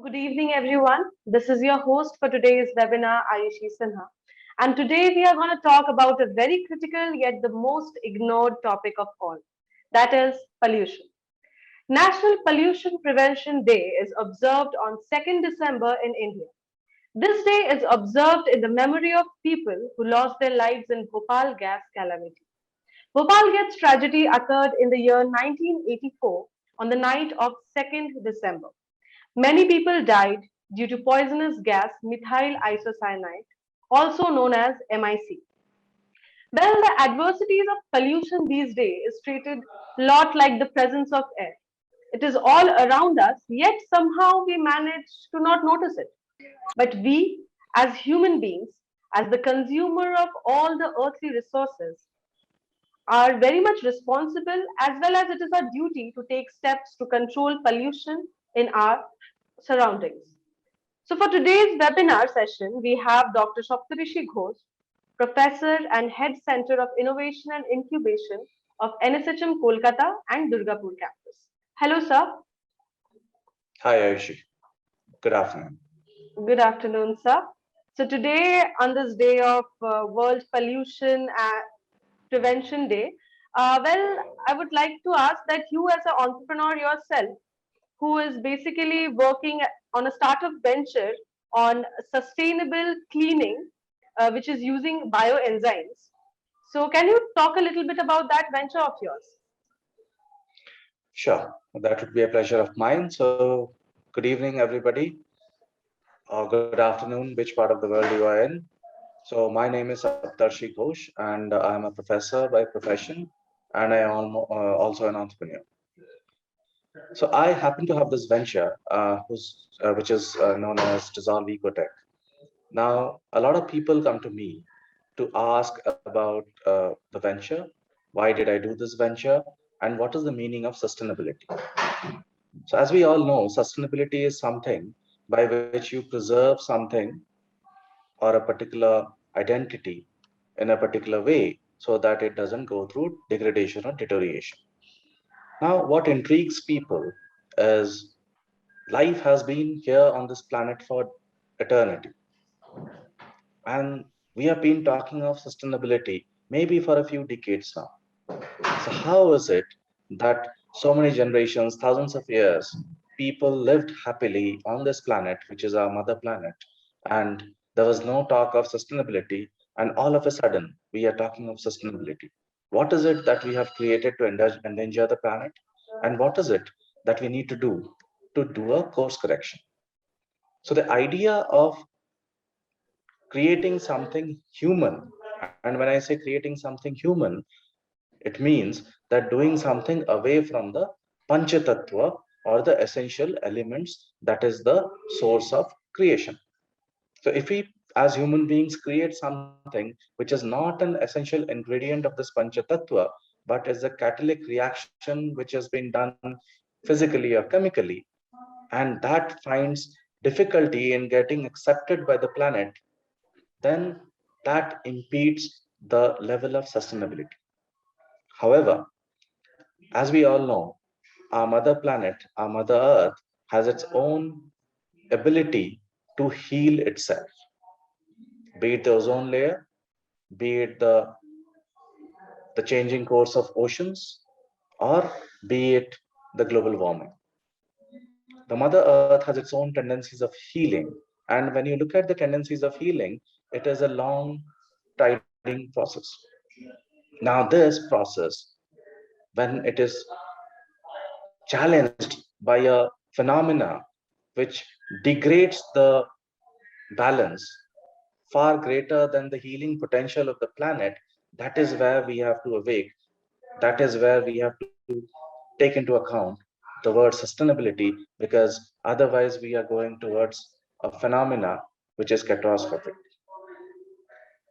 Good evening, everyone. This is your host for today's webinar, Ayushi Sinha. And today we are going to talk about a very critical yet the most ignored topic of all, that is pollution. National Pollution Prevention Day is observed on 2nd December in India. This day is observed in the memory of people who lost their lives in Bhopal gas calamity. Bhopal gas tragedy occurred in the year 1984 on the night of 2nd December. Many people died due to poisonous gas methyl isocyanate, also known as MIC. Well, the adversities of pollution these days is treated a lot like the presence of air. It is all around us, yet somehow we manage to not notice it. But we, as human beings, as the consumer of all the earthly resources, are very much responsible as well as it is our duty to take steps to control pollution in our surroundings. So for today's webinar session, we have Dr. Saptarishi Ghosh, Professor and Head Center of Innovation and Incubation of NSHM Kolkata and Durgapur campus. Hello, sir. Hi, Ayushi. Good afternoon. Good afternoon, sir. So today, on this day of World Pollution Prevention Day, I would like to ask that you, as an entrepreneur yourself, who is basically working on a startup venture on sustainable cleaning, which is using bioenzymes. So, can you talk a little bit about that venture of yours? Sure, that would be a pleasure of mine. So, good evening, everybody, or good afternoon, which part of the world you are in. So, my name is Saptarshi Ghosh, and I'm a professor by profession, and I am also an entrepreneur. So, I happen to have this venture, which is known as Dissolve Ecotech. Now, a lot of people come to me to ask about the venture. Why did I do this venture? And what is the meaning of sustainability? So, as we all know, sustainability is something by which you preserve something or a particular identity in a particular way so that it doesn't go through degradation or deterioration. Now, what intrigues people is life has been here on this planet for eternity. And we have been talking of sustainability maybe for a few decades now. So, how is it that so many generations, thousands of years, people lived happily on this planet, which is our mother planet, and there was no talk of sustainability, and all of a sudden we are talking of sustainability? What is it that we have created to endanger the planet? And what is it that we need to do a course correction? So, the idea of creating something human, and when I say creating something human, it means that doing something away from the Panchatattva or the essential elements that is the source of creation. So, if we as human beings create something which is not an essential ingredient of this Panchatattva, but is a catalytic reaction which has been done physically or chemically, and that finds difficulty in getting accepted by the planet, then that impedes the level of sustainability. However, as we all know, our mother planet, our mother earth, has its own ability to heal itself, be it the ozone layer, be it the changing course of oceans, or be it the global warming. The mother earth has its own tendencies of healing. And when you look at the tendencies of healing, it is a long, tiring process. Now, this process, when it is challenged by a phenomena which degrades the balance far greater than the healing potential of the planet, that is where we have to awake. That is where we have to take into account the word sustainability, because otherwise we are going towards a phenomena which is catastrophic.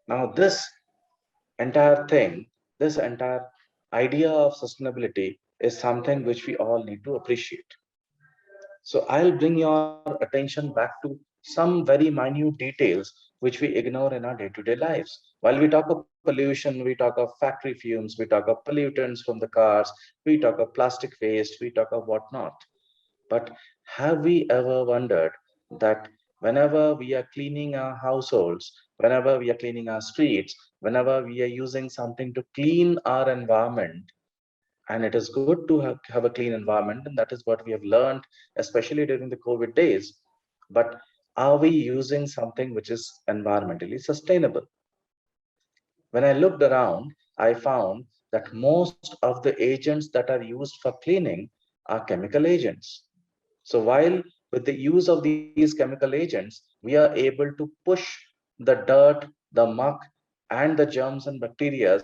Now, this entire thing, this entire idea of sustainability is something which we all need to appreciate. So I'll bring your attention back to some very minute details which we ignore in our day-to-day lives. While we talk of pollution, we talk of factory fumes, we talk of pollutants from the cars, we talk of plastic waste, we talk of whatnot. But have we ever wondered that whenever we are cleaning our households, whenever we are cleaning our streets, whenever we are using something to clean our environment, and it is good to have a clean environment, and that is what we have learned, especially during the COVID days. But are we using something which is environmentally sustainable? When I looked around, I found that most of the agents that are used for cleaning are chemical agents. So while with the use of these chemical agents, we are able to push the dirt, the muck, and the germs and bacteria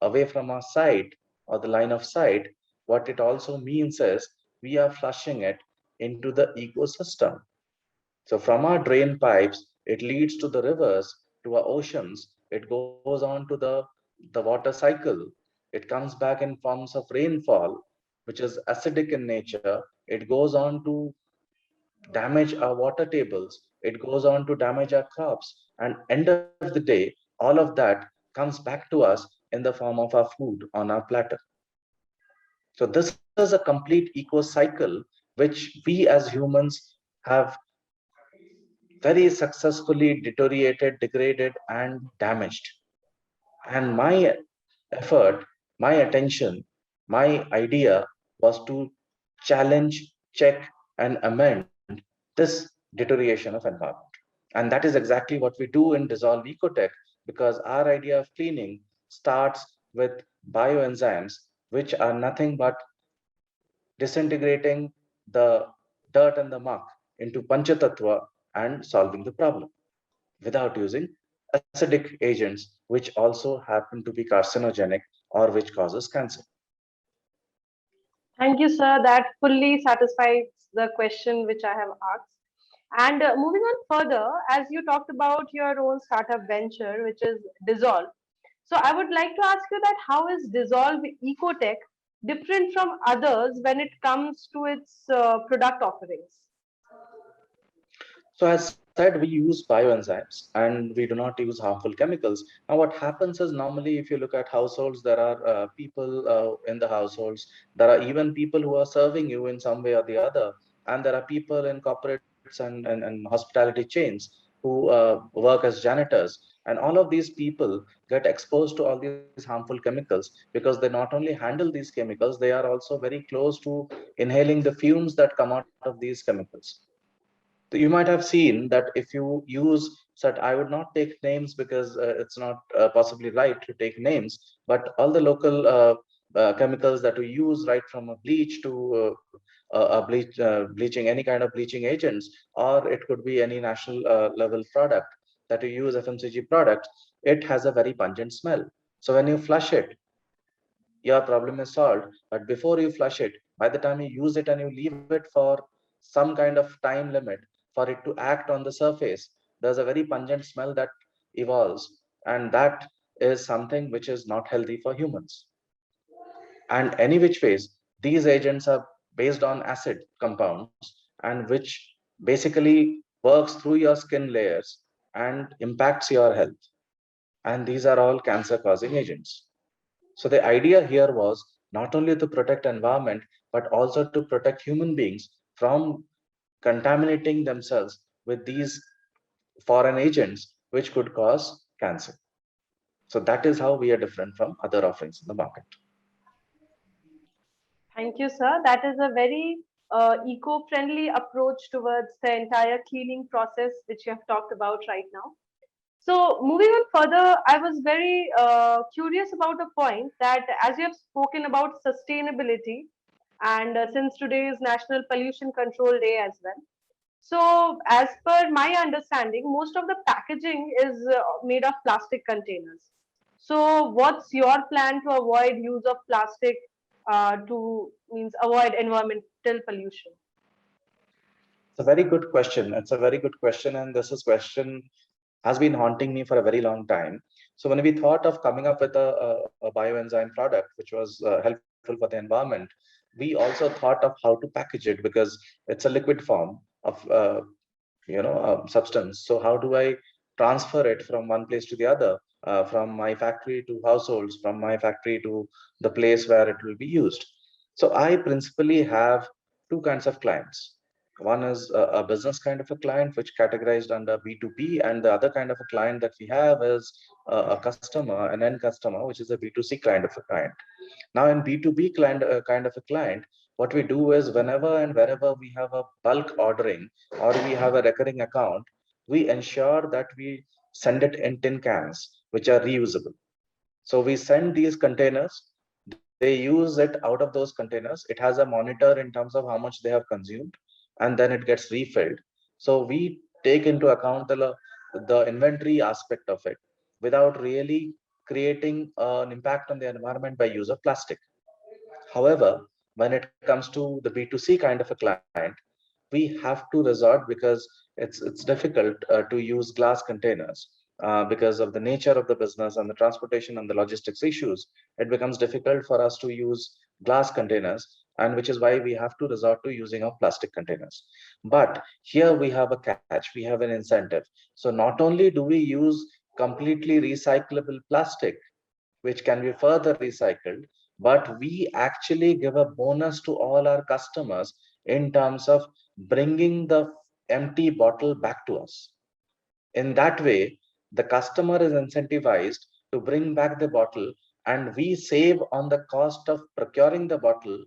away from our sight or the line of sight, what it also means is we are flushing it into the ecosystem. So from our drain pipes, it leads to the rivers, to our oceans. It goes on to the water cycle. It comes back in forms of rainfall, which is acidic in nature. It goes on to damage our water tables. It goes on to damage our crops. And end of the day, all of that comes back to us in the form of our food on our platter. So this is a complete eco cycle which we as humans have very successfully deteriorated, degraded, and damaged. And my effort, my attention, my idea was to challenge, check, and amend this deterioration of environment. And that is exactly what we do in Dissolve Ecotech, because our idea of cleaning starts with bioenzymes, which are nothing but disintegrating the dirt and the muck into panchatattva and solving the problem without using acidic agents, which also happen to be carcinogenic or which causes cancer. Thank you, sir. That fully satisfies the question which I have asked. And moving on further, as you talked about your own startup venture, which is Dissolve. So I would like to ask you that how is Dissolve Ecotech different from others when it comes to its product offerings? So as said, we use bioenzymes and we do not use harmful chemicals. Now, what happens is normally, if you look at households, there are people in the households. There are even people who are serving you in some way or the other, and there are people in corporates and hospitality chains who work as janitors. And all of these people get exposed to all these harmful chemicals because they not only handle these chemicals, they are also very close to inhaling the fumes that come out of these chemicals. So you might have seen that if you use such, I would not take names because it's not possibly right to take names, but all the local chemicals that we use, right from a bleach to bleaching, any kind of bleaching agents, or it could be any national level product that you use, FMCG product, it has a very pungent smell. So when you flush it, your problem is solved. But before you flush it, by the time you use it and you leave it for some kind of time limit for it to act on the surface, there's a very pungent smell that evolves. And that is something which is not healthy for humans. And any which ways, these agents are based on acid compounds and which basically works through your skin layers and impacts your health. And these are all cancer causing agents. So the idea here was not only to protect environment, but also to protect human beings from contaminating themselves with these foreign agents, which could cause cancer. So that is how we are different from other offerings in the market. Thank you, sir. That is a very eco-friendly approach towards the entire cleaning process, which you have talked about right now. So, moving on further, I was very curious about a point that as you have spoken about sustainability, and since today is National Pollution Control Day as well. So, as per my understanding, most of the packaging is made of plastic containers. So, what's your plan to avoid use of plastic to means avoid environmental pollution? It's a very good question. It's a very good question, and this is question has been haunting me for a very long time. So when we thought of coming up with a bioenzyme product which was helpful for the environment, we also thought of how to package it because it's a liquid form of substance. So how do I transfer it from one place to the other, from my factory to households, from my factory to the place where it will be used? So I principally have two kinds of clients. One is a business kind of a client, which categorized under B2B, and the other kind of a client that we have is a customer, an end customer, which is a B2C kind of a client. Now, in B2B client, kind of a client, what we do is whenever and wherever we have a bulk ordering or we have a recurring account, we ensure that we send it in tin cans, which are reusable. So we send these containers, they use it out of those containers. It has a monitor in terms of how much they have consumed, and then it gets refilled. So we take into account the inventory aspect of it without really creating an impact on the environment by use of plastic. However, when it comes to the B2C kind of a client, we have to resort, because it's difficult to use glass containers because of the nature of the business and the transportation and the logistics issues. It becomes difficult for us to use glass containers, and which is why we have to resort to using of plastic containers. But here we have a catch, we have an incentive. So not only do we use completely recyclable plastic, which can be further recycled, but we actually give a bonus to all our customers in terms of bringing the empty bottle back to us. In that way, the customer is incentivized to bring back the bottle, and we save on the cost of procuring the bottle,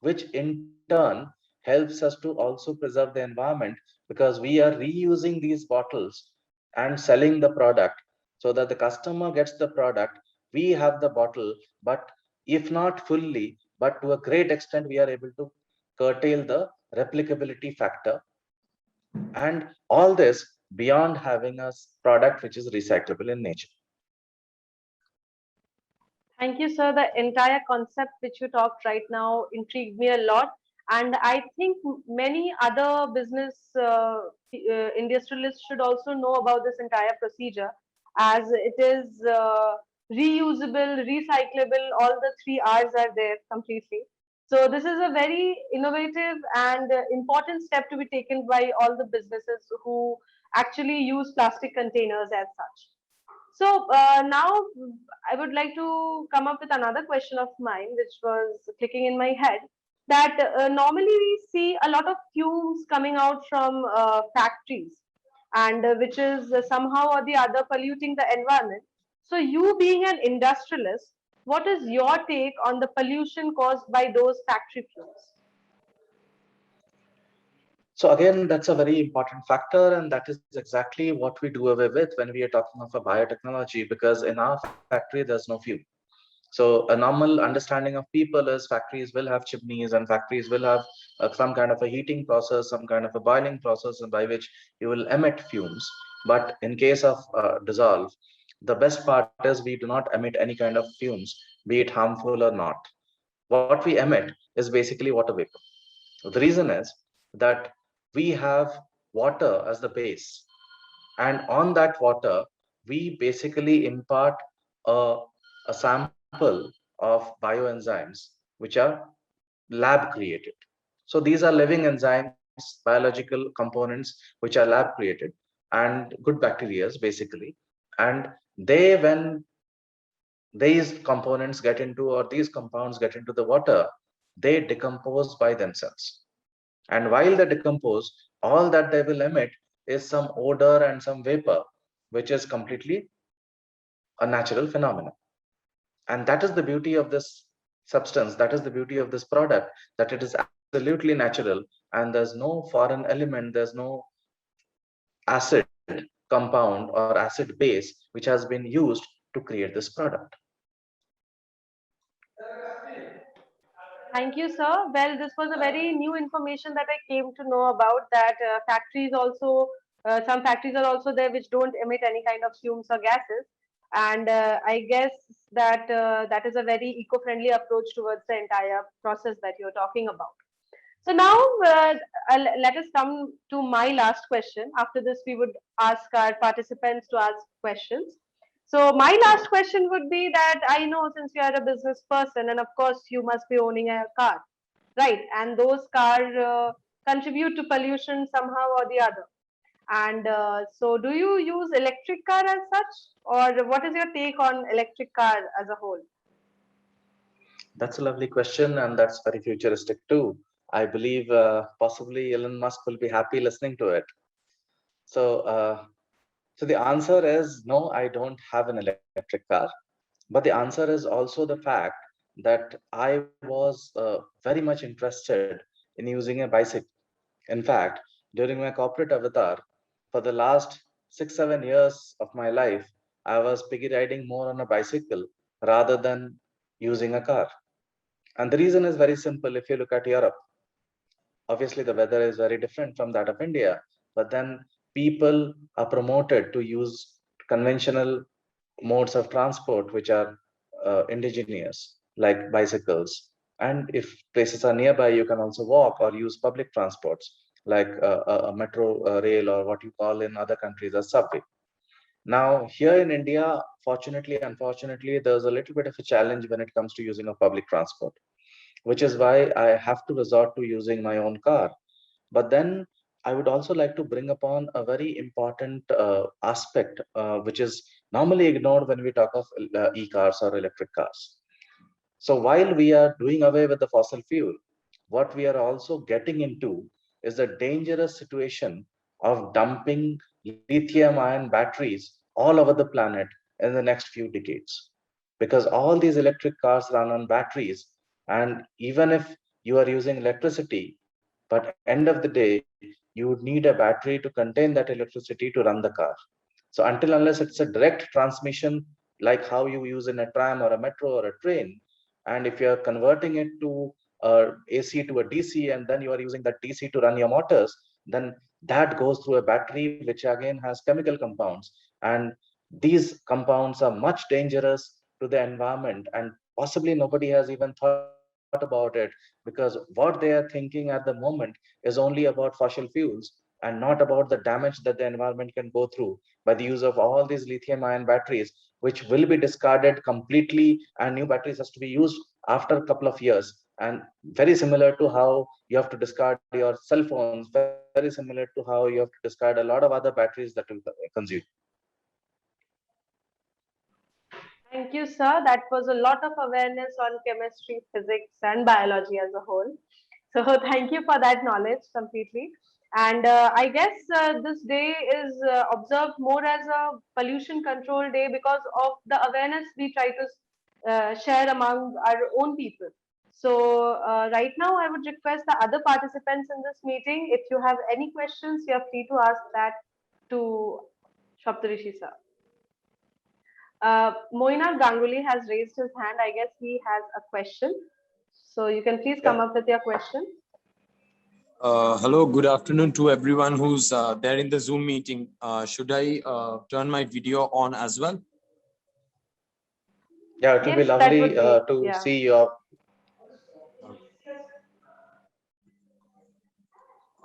which in turn helps us to also preserve the environment, because we are reusing these bottles and selling the product, so that the customer gets the product, we have the bottle, but if not fully, but to a great extent, we are able to curtail the replicability factor, and all this beyond having a product which is recyclable in nature. Thank you, sir. The entire concept which you talked right now intrigued me a lot. And I think many other business industrialists should also know about this entire procedure, as it is reusable, recyclable, all the three R's are there completely. So, this is a very innovative and important step to be taken by all the businesses who actually use plastic containers as such. So now I would like to come up with another question of mine, which was clicking in my head. That normally we see a lot of fumes coming out from factories, and which is somehow or the other polluting the environment. So, you being an industrialist, what is your take on the pollution caused by those factory fumes? So again, that's a very important factor, and that is exactly what we do away with when we are talking of a biotechnology, because in our factory, there's no fume. So a normal understanding of people is factories will have chimneys, and factories will have some kind of a heating process, some kind of a boiling process, and by which you will emit fumes. But in case of dissolve, the best part is we do not emit any kind of fumes, be it harmful or not. What we emit is basically water vapor. The reason is that we have water as the base, and on that water, we basically impart a, a sample of bioenzymes, which are lab created. So these are living enzymes, biological components, which are lab created, and good bacteria basically. And they, when these components get into, or these compounds get into the water, they decompose by themselves. And while they decompose, all that they will emit is some odor and some vapor, which is completely a natural phenomenon. And that is the beauty of this substance, that is the beauty of this product, that it is absolutely natural, and there's no foreign element, there's no acid compound or acid base which has been used to create this product. Thank you, sir. Well, this was a very new information that I came to know about, that factories also, some factories are also there which don't emit any kind of fumes or gases. And I guess that that is a very eco-friendly approach towards the entire process that you're talking about. So now let us come to my last question. After this, we would ask our participants to ask questions. So my last question would be that I know, since you are a business person, and of course you must be owning a car, right? And those cars contribute to pollution somehow or the other. And so, do you use electric car as such, or what is your take on electric car as a whole? That's a lovely question, and that's very futuristic too. I believe possibly Elon Musk will be happy listening to it. So, so the answer is no, I don't have an electric car. But the answer is also the fact that I was very much interested in using a bicycle. In fact, during my corporate avatar, for the last 6, 7 years of my life, I was piggy riding more on a bicycle rather than using a car. And the reason is very simple. If you look at Europe, obviously the weather is very different from that of India, but then people are promoted to use conventional modes of transport which are indigenous, like bicycles. And if places are nearby, you can also walk or use public transports like a metro rail, or what you call in other countries as subway. Now, here in India, fortunately, unfortunately, there's a little bit of a challenge when it comes to using a public transport, which is why I have to resort to using my own car. But then I would also like to bring upon a very important aspect, which is normally ignored when we talk of e-cars or electric cars. So while we are doing away with the fossil fuel, what we are also getting into is the dangerous situation of dumping lithium ion batteries all over the planet in the next few decades. Because all these electric cars run on batteries, and even if you are using electricity, but end of the day, you would need a battery to contain that electricity to run the car. So until unless it's a direct transmission, like how you use in a tram or a metro or a train, and if you're converting it to AC to a DC, and then you are using that DC to run your motors, then that goes through a battery, which again has chemical compounds. And these compounds are much dangerous to the environment, and possibly nobody has even thought about it, because what they are thinking at the moment is only about fossil fuels and not about the damage that the environment can go through by the use of all these lithium ion batteries, which will be discarded completely, and new batteries has to be used after a couple of years. And very similar to how you have to discard your cell phones, very similar to how you have to discard a lot of other batteries that will consume. Thank you, sir. That was a lot of awareness on chemistry, physics, and biology as a whole. So, thank you for that knowledge completely. And I guess this day is observed more as a pollution control day because of the awareness we try to share among our own people. So, right now, I would request the other participants in this meeting, if you have any questions, you are free to ask that to Shaptarishi sir. Moinat Ganguly has raised his hand. I guess he has a question. So you can please come Yeah. up with your question. Hello, good afternoon to everyone who's there in the Zoom meeting. Should I turn my video on as well? Yeah, it will be Yes, that would lovely be, to yeah. see your.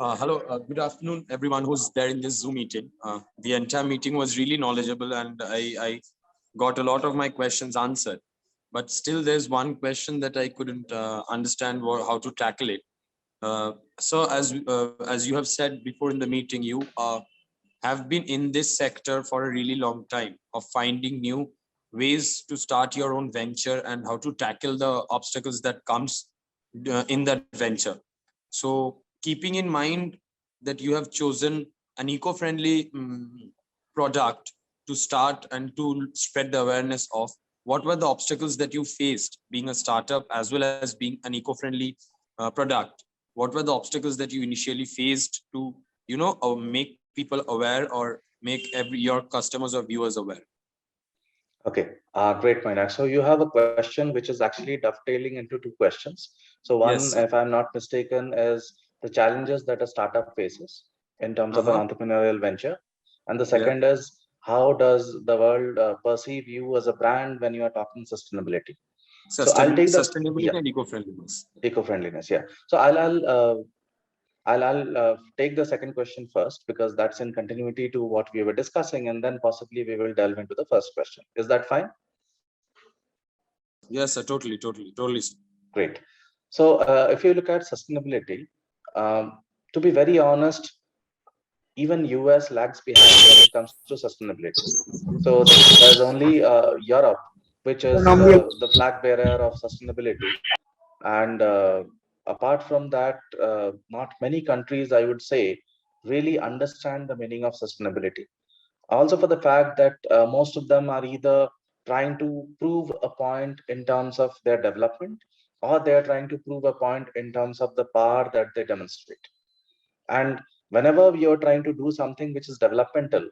Hello, good afternoon, everyone who's there in this Zoom meeting. The entire meeting was really knowledgeable, and I got a lot of my questions answered. But still, there's one question that I couldn't understand how to tackle it. So, as you have said before in the meeting, you have been in this sector for a really long time of finding new ways to start your own venture and how to tackle the obstacles that comes in that venture. So keeping in mind that you have chosen an eco-friendly product to start and to spread the awareness of, what were the obstacles that you faced being a startup as well as being an eco-friendly product? What were the obstacles that you initially faced to make people aware or make your customers or viewers aware? Okay, great, Mainak. So you have a question which is actually dovetailing into two questions. So one, Yes. if I'm not mistaken, is the challenges that a startup faces in terms of an entrepreneurial venture. And the Yeah. second is, how does the world perceive you as a brand when you are talking sustainability? So I'll take the, Sustainability yeah, and eco-friendliness. eco-friendliness. Yeah. So I'll take the second question first, because that's in continuity to what we were discussing, and then possibly we will delve into the first question. Is that fine? Yes, sir. Totally. Great. So if you look at sustainability, to be very honest, even US lags behind when it comes to sustainability. So there's only Europe, which is the flag bearer of sustainability. And apart from that, not many countries, I would say, really understand the meaning of sustainability. Also, for the fact that most of them are either trying to prove a point in terms of their development, or they are trying to prove a point in terms of the power that they demonstrate. And whenever you're trying to do something which is developmental,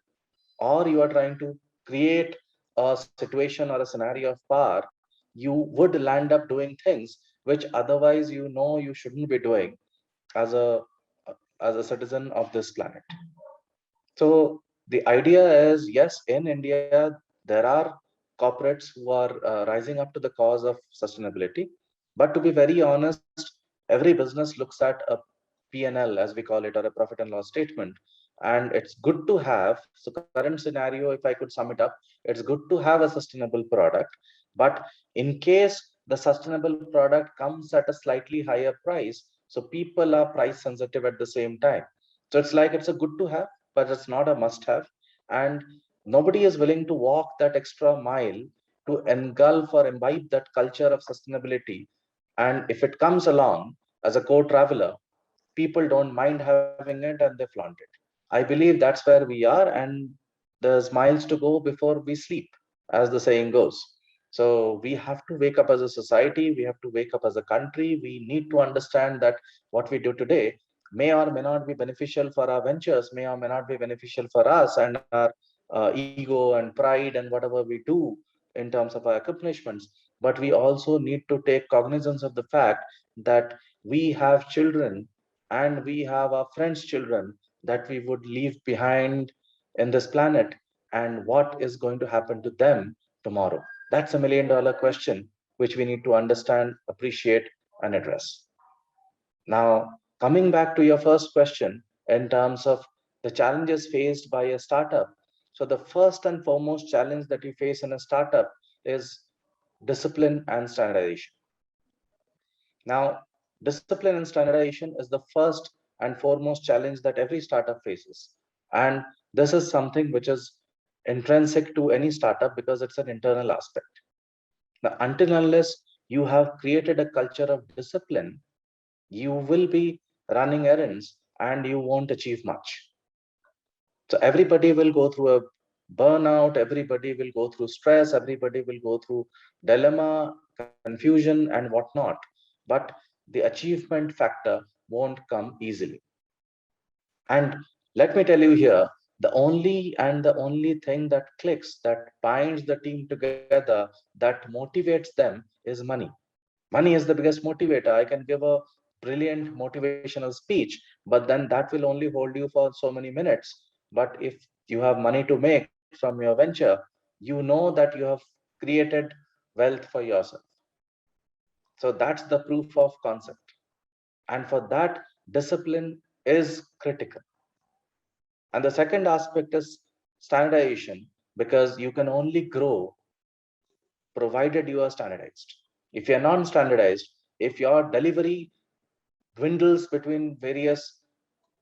or you are trying to create a situation or a scenario of power, you would land up doing things which otherwise you shouldn't be doing as a citizen of this planet. So the idea is, yes, in India, there are corporates who are rising up to the cause of sustainability. But to be very honest, every business looks at a P&L, as we call it, or a profit and loss statement. And it's good to have, so current scenario, if I could sum it up, it's good to have a sustainable product. But in case the sustainable product comes at a slightly higher price, so people are price sensitive at the same time. So it's like it's a good to have, but it's not a must have. And nobody is willing to walk that extra mile to engulf or imbibe that culture of sustainability. And if it comes along as a co-traveler, people don't mind having it and they flaunt it. I believe that's where we are, and there's miles to go before we sleep, as the saying goes. So we have to wake up as a society, we have to wake up as a country. We need to understand that what we do today may or may not be beneficial for our ventures, may or may not be beneficial for us and our ego and pride and whatever we do in terms of our accomplishments. But we also need to take cognizance of the fact that we have children and we have our friends' children that we would leave behind in this planet, and what is going to happen to them tomorrow. That's $1 million question, which we need to understand, appreciate, and address. Now, coming back to your first question in terms of the challenges faced by a startup. So, the first and foremost challenge that you face in a startup is discipline and standardization. Now, discipline and standardization is the first and foremost challenge that every startup faces. And this is something which is intrinsic to any startup because it's an internal aspect. Now, until unless you have created a culture of discipline, you will be running errands and you won't achieve much. So everybody will go through a burnout, everybody will go through stress, everybody will go through dilemma, confusion, and whatnot. But the achievement factor won't come easily. And let me tell you here, the only thing that clicks, that binds the team together, that motivates them is money. Money is the biggest motivator. I can give a brilliant motivational speech, but then that will only hold you for so many minutes. But if you have money to make from your venture, you know that you have created wealth for yourself. So that's the proof of concept. And for that, discipline is critical. And the second aspect is standardization, because you can only grow provided you are standardized. If you're non-standardized, if your delivery dwindles between various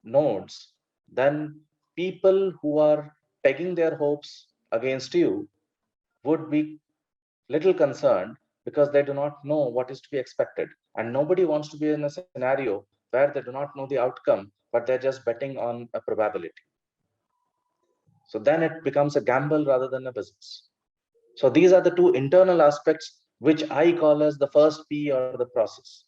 nodes, then people who are pegging their hopes against you would be little concerned because they do not know what is to be expected. And nobody wants to be in a scenario where they do not know the outcome, but they're just betting on a probability. So then it becomes a gamble rather than a business. So these are the two internal aspects which I call as the first P, or the process.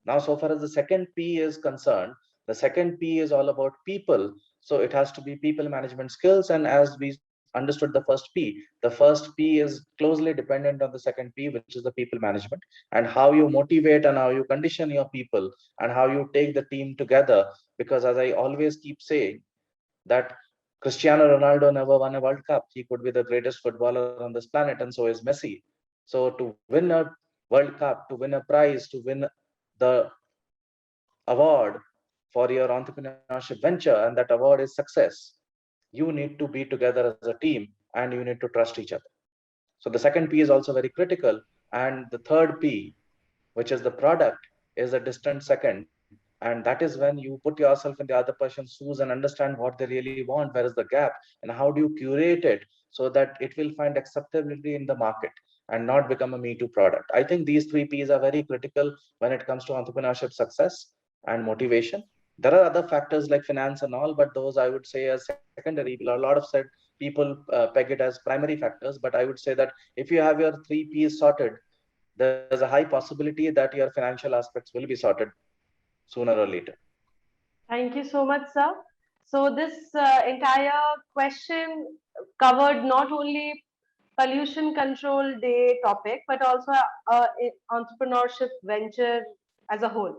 Now, so far as the second P is concerned, the second P is all about people. So it has to be people management skills. And as we understood the first P is closely dependent on the second P, which is the people management, and how you motivate and how you condition your people and how you take the team together. Because as I always keep saying, that Cristiano Ronaldo never won a World Cup. He could be the greatest footballer on this planet, and so is Messi. So to win a World Cup, to win a prize, to win the award for your entrepreneurship venture, and that award is success, you need to be together as a team and you need to trust each other. So the second P is also very critical. And the third P, which is the product, is a distant second. And that is when you put yourself in the other person's shoes and understand what they really want, where is the gap, and how do you curate it so that it will find acceptability in the market. and not become a Me Too product. I think these three P's are very critical when it comes to entrepreneurship success and motivation. There are other factors like finance and all, but those I would say are secondary. A lot of said people peg it as primary factors, but I would say that if you have your three P's sorted, there's a high possibility that your financial aspects will be sorted sooner or later. Thank you so much, sir. So this entire question covered not only pollution control day topic, but also entrepreneurship venture as a whole.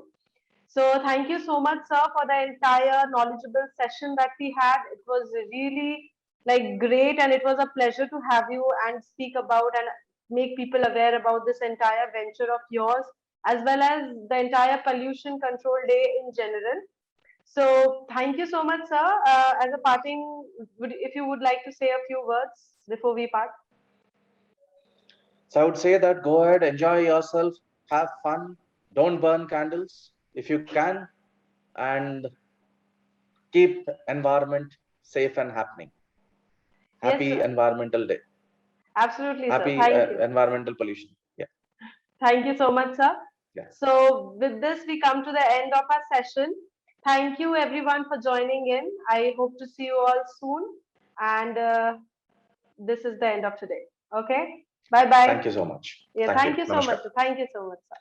So thank you so much, sir, for the entire knowledgeable session that we had. It was really like great, and it was a pleasure to have you and speak about and make people aware about this entire venture of yours, as well as the entire pollution control day in general. So thank you so much, sir. As a parting, if you would like to say a few words before we part. So I would say that go ahead, enjoy yourself, have fun, don't burn candles if you can, and keep environment safe and happening. Yes, Happy sir. Environmental Day. Absolutely, sir. Happy Thank you. environmental pollution. Yeah. Thank you so much, sir. Yeah. So with this, we come to the end of our session. Thank you everyone for joining in. I hope to see you all soon. And this is the end of today. Okay. Bye bye. Thank you so much. Yeah. Thank you. Thank you so much. Namaskar. Thank you so much, sir.